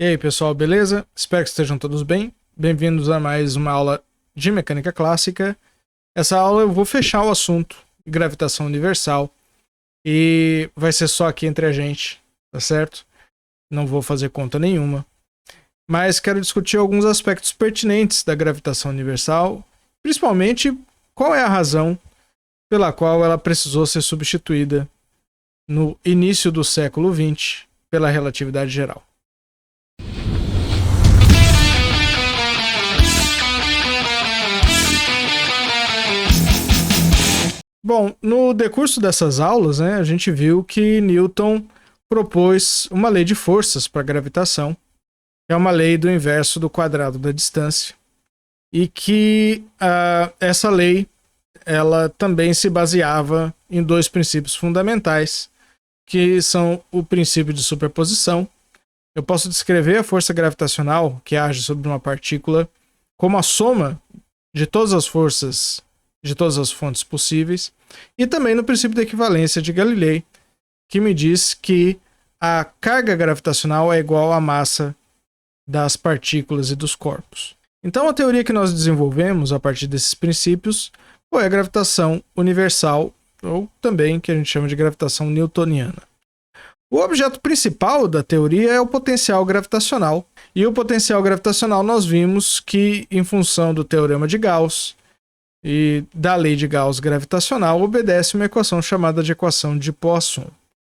E aí, pessoal, beleza? Espero que estejam todos bem. Bem-vindos a mais uma aula de mecânica clássica. Essa aula eu vou fechar o assunto de gravitação universal e vai ser só aqui entre a gente, tá certo? Não vou fazer conta nenhuma. Mas quero discutir alguns aspectos pertinentes da gravitação universal, principalmente qual é a razão pela qual ela precisou ser substituída no início do século XX pela relatividade geral. Bom, no decurso dessas aulas, a gente viu que Newton propôs uma lei de forças para a gravitação, que é uma lei do inverso do quadrado da distância, e que essa lei ela também se baseava em dois princípios fundamentais, que são o princípio de superposição. Eu posso descrever a força gravitacional que age sobre uma partícula como a soma de todas as forças de todas as fontes possíveis, e também no princípio da equivalência de Galilei, que me diz que a carga gravitacional é igual à massa das partículas e dos corpos. Então a teoria que nós desenvolvemos a partir desses princípios foi a gravitação universal, ou também que a gente chama de gravitação newtoniana. O objeto principal da teoria é o potencial gravitacional, e o potencial gravitacional nós vimos que, em função do teorema de Gauss e da lei de Gauss gravitacional, obedece uma equação chamada de equação de Poisson.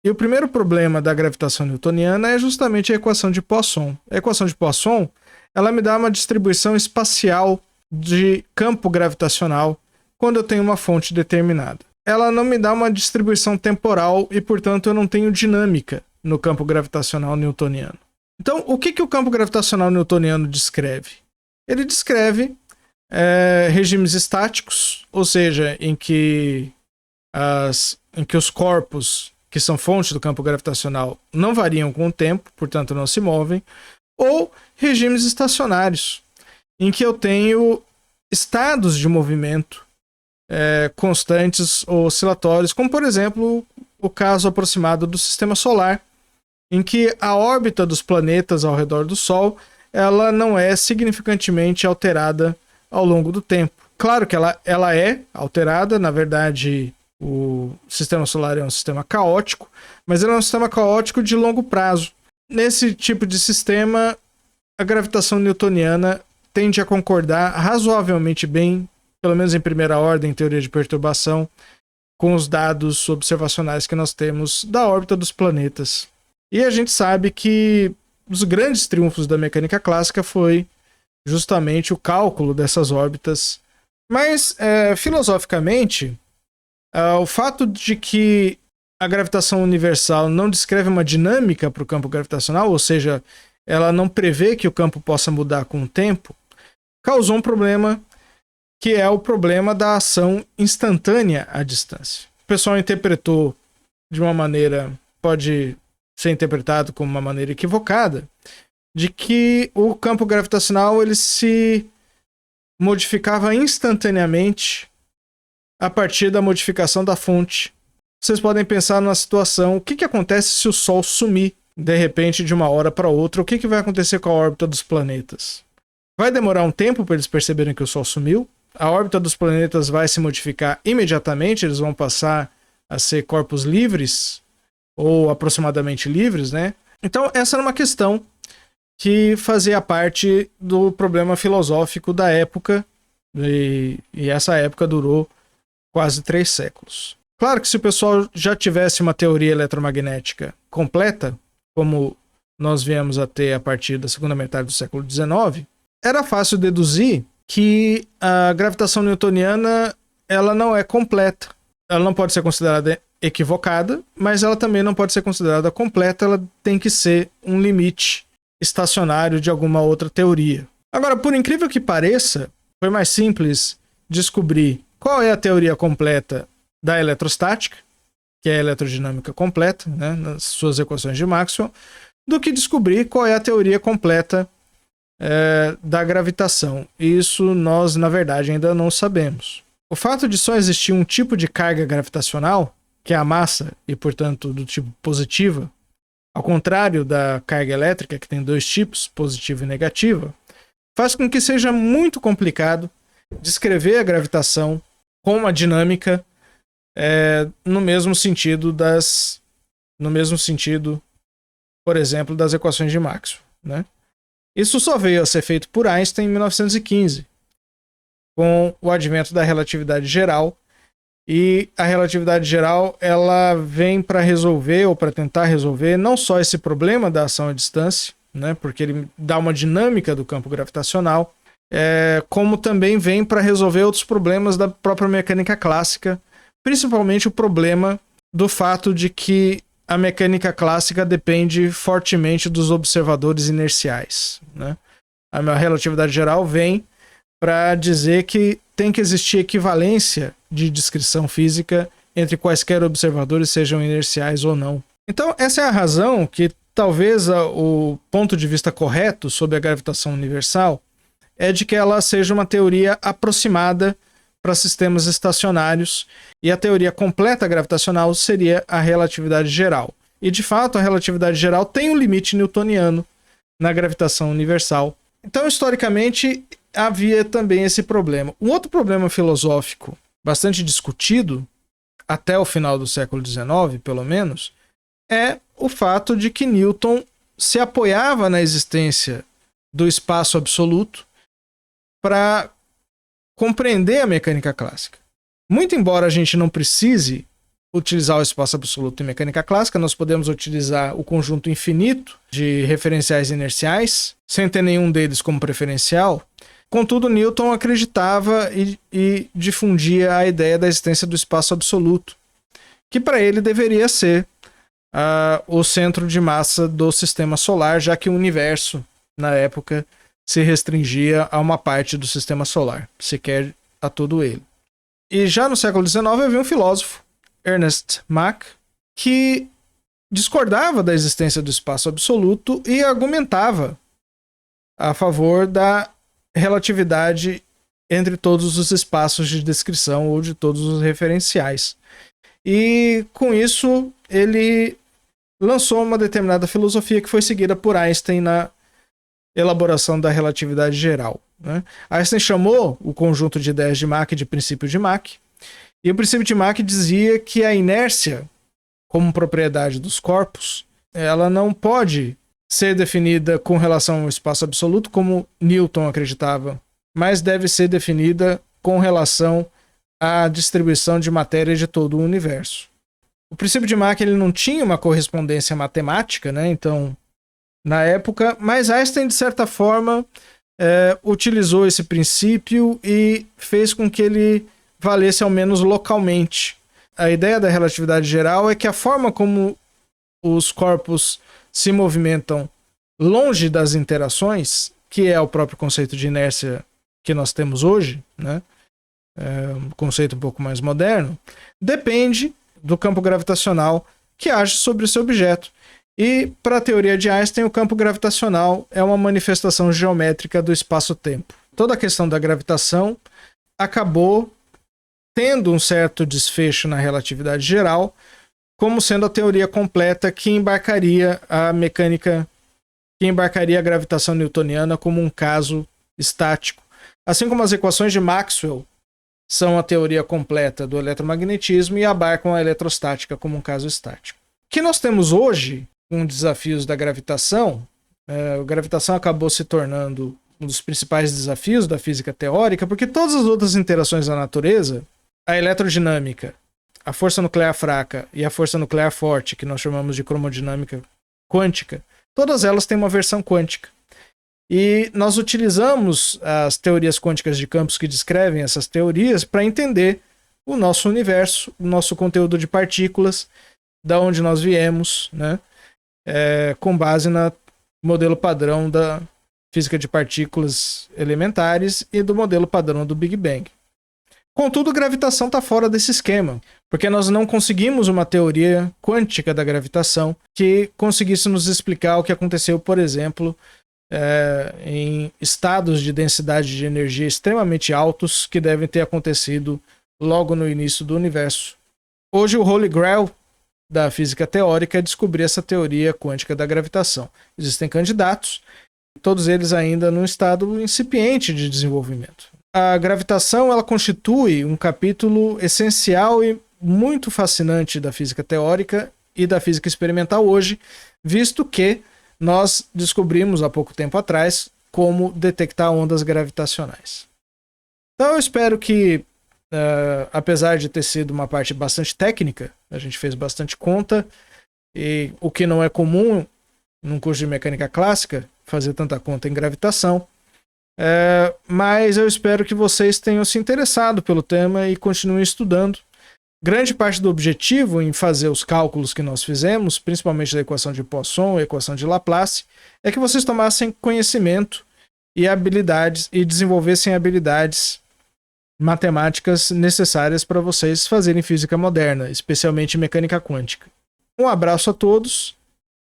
E o primeiro problema da gravitação newtoniana é justamente a equação de Poisson. A equação de Poisson, ela me dá uma distribuição espacial de campo gravitacional quando eu tenho uma fonte determinada. Ela não me dá uma distribuição temporal e, portanto, eu não tenho dinâmica no campo gravitacional newtoniano. Então, o que o campo gravitacional newtoniano descreve? Ele descreve regimes estáticos, ou seja, em que os corpos que são fontes do campo gravitacional não variam com o tempo, portanto não se movem, ou regimes estacionários, em que eu tenho estados de movimento constantes ou oscilatórios, como por exemplo o caso aproximado do Sistema Solar, em que a órbita dos planetas ao redor do Sol ela não é significantemente alterada ao longo do tempo. Claro que ela é alterada, na verdade o sistema solar é um sistema caótico, mas ele é um sistema caótico de longo prazo. Nesse tipo de sistema, a gravitação newtoniana tende a concordar razoavelmente bem, pelo menos em primeira ordem, em teoria de perturbação, com os dados observacionais que nós temos da órbita dos planetas. E a gente sabe que os grandes triunfos da mecânica clássica foi justamente o cálculo dessas órbitas. Mas, filosoficamente, o fato de que a gravitação universal não descreve uma dinâmica para o campo gravitacional, ou seja, ela não prevê que o campo possa mudar com o tempo, causou um problema que é o problema da ação instantânea à distância. O pessoal interpretou de uma maneira, pode ser interpretado como uma maneira equivocada, de que o campo gravitacional ele se modificava instantaneamente a partir da modificação da fonte. Vocês podem pensar numa situação, o que acontece se o Sol sumir de repente de uma hora para outra? O que vai acontecer com a órbita dos planetas? Vai demorar um tempo para eles perceberem que o Sol sumiu? A órbita dos planetas vai se modificar imediatamente? Eles vão passar a ser corpos livres? Ou aproximadamente livres, né? Então essa era uma questão que fazia parte do problema filosófico da época, e essa época durou quase 3 séculos. Claro que se o pessoal já tivesse uma teoria eletromagnética completa, como nós viemos a ter a partir da segunda metade do século XIX, era fácil deduzir que a gravitação newtoniana ela não é completa. Ela não pode ser considerada equivocada, mas ela também não pode ser considerada completa, ela tem que ser um limite estacionário de alguma outra teoria. Agora, por incrível que pareça, foi mais simples descobrir qual é a teoria completa da eletrostática, que é a eletrodinâmica completa, né, nas suas equações de Maxwell, do que descobrir qual é a teoria completa da gravitação. Isso nós, na verdade, ainda não sabemos. O fato de só existir um tipo de carga gravitacional, que é a massa, e portanto do tipo positiva, ao contrário da carga elétrica, que tem dois tipos, positiva e negativa, faz com que seja muito complicado descrever a gravitação com uma dinâmica no mesmo sentido, por exemplo, das equações de Maxwell, né? Isso só veio a ser feito por Einstein em 1915, com o advento da relatividade geral. E a relatividade geral, ela vem para resolver, ou para tentar resolver, não só esse problema da ação à distância, né, porque ele dá uma dinâmica do campo gravitacional, como também vem para resolver outros problemas da própria mecânica clássica, principalmente o problema do fato de que a mecânica clássica depende fortemente dos observadores inerciais, né? A relatividade geral vem para dizer que tem que existir equivalência de descrição física entre quaisquer observadores, sejam inerciais ou não. Então, essa é a razão que talvez o ponto de vista correto sobre a gravitação universal é de que ela seja uma teoria aproximada para sistemas estacionários, e a teoria completa gravitacional seria a relatividade geral. E, de fato, a relatividade geral tem um limite newtoniano na gravitação universal. Então, historicamente, havia também esse problema. Um outro problema filosófico bastante discutido, até o final do século XIX, pelo menos, é o fato de que Newton se apoiava na existência do espaço absoluto para compreender a mecânica clássica. Muito embora a gente não precise utilizar o espaço absoluto em mecânica clássica, nós podemos utilizar o conjunto infinito de referenciais inerciais, sem ter nenhum deles como preferencial. Contudo, Newton acreditava e difundia a ideia da existência do espaço absoluto, que para ele deveria ser o centro de massa do sistema solar, já que o universo, na época, se restringia a uma parte do sistema solar, sequer a todo ele. E já no século XIX havia um filósofo, Ernest Mach, que discordava da existência do espaço absoluto e argumentava a favor da relatividade entre todos os espaços de descrição ou de todos os referenciais. E com isso ele lançou uma determinada filosofia que foi seguida por Einstein na elaboração da relatividade geral, né? Einstein chamou o conjunto de ideias de Mach de princípio de Mach, e o princípio de Mach dizia que a inércia, como propriedade dos corpos, ela não pode ser definida com relação ao espaço absoluto, como Newton acreditava, mas deve ser definida com relação à distribuição de matéria de todo o universo. O princípio de Mach ele não tinha uma correspondência matemática, né? Então, na época, mas Einstein, de certa forma, utilizou esse princípio e fez com que ele valesse ao menos localmente. A ideia da relatividade geral é que a forma como os corpos se movimentam longe das interações, que é o próprio conceito de inércia que nós temos hoje, né? Um conceito um pouco mais moderno, depende do campo gravitacional que age sobre esse objeto. E, para a teoria de Einstein, o campo gravitacional é uma manifestação geométrica do espaço-tempo. Toda a questão da gravitação acabou tendo um certo desfecho na relatividade geral, como sendo a teoria completa que embarcaria a mecânica, que embarcaria a gravitação newtoniana como um caso estático. Assim como as equações de Maxwell são a teoria completa do eletromagnetismo e abarcam a eletrostática como um caso estático. O que nós temos hoje, com desafios da gravitação, a gravitação acabou se tornando um dos principais desafios da física teórica, porque todas as outras interações da natureza, a eletrodinâmica, a força nuclear fraca e a força nuclear forte, que nós chamamos de cromodinâmica quântica, todas elas têm uma versão quântica. E nós utilizamos as teorias quânticas de campos que descrevem essas teorias para entender o nosso universo, o nosso conteúdo de partículas, da onde nós viemos, né? Com base no modelo padrão da física de partículas elementares e do modelo padrão do Big Bang. Contudo, a gravitação está fora desse esquema, porque nós não conseguimos uma teoria quântica da gravitação que conseguisse nos explicar o que aconteceu, por exemplo, em estados de densidade de energia extremamente altos que devem ter acontecido logo no início do universo. Hoje o Holy Grail da física teórica é descobrir essa teoria quântica da gravitação. Existem candidatos, todos eles ainda num estado incipiente de desenvolvimento. A gravitação ela constitui um capítulo essencial e muito fascinante da física teórica e da física experimental hoje, visto que nós descobrimos há pouco tempo atrás como detectar ondas gravitacionais. Então eu espero que, apesar de ter sido uma parte bastante técnica, a gente fez bastante conta, e o que não é comum num curso de mecânica clássica, fazer tanta conta em gravitação, mas eu espero que vocês tenham se interessado pelo tema e continuem estudando. Grande parte do objetivo em fazer os cálculos que nós fizemos, principalmente da equação de Poisson e equação de Laplace, é que vocês tomassem conhecimento e habilidades e desenvolvessem habilidades matemáticas necessárias para vocês fazerem física moderna, especialmente mecânica quântica. Um abraço a todos.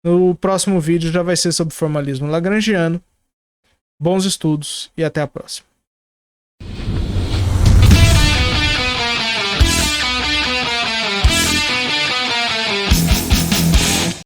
No próximo vídeo já vai ser sobre formalismo lagrangiano. Bons estudos e até a próxima.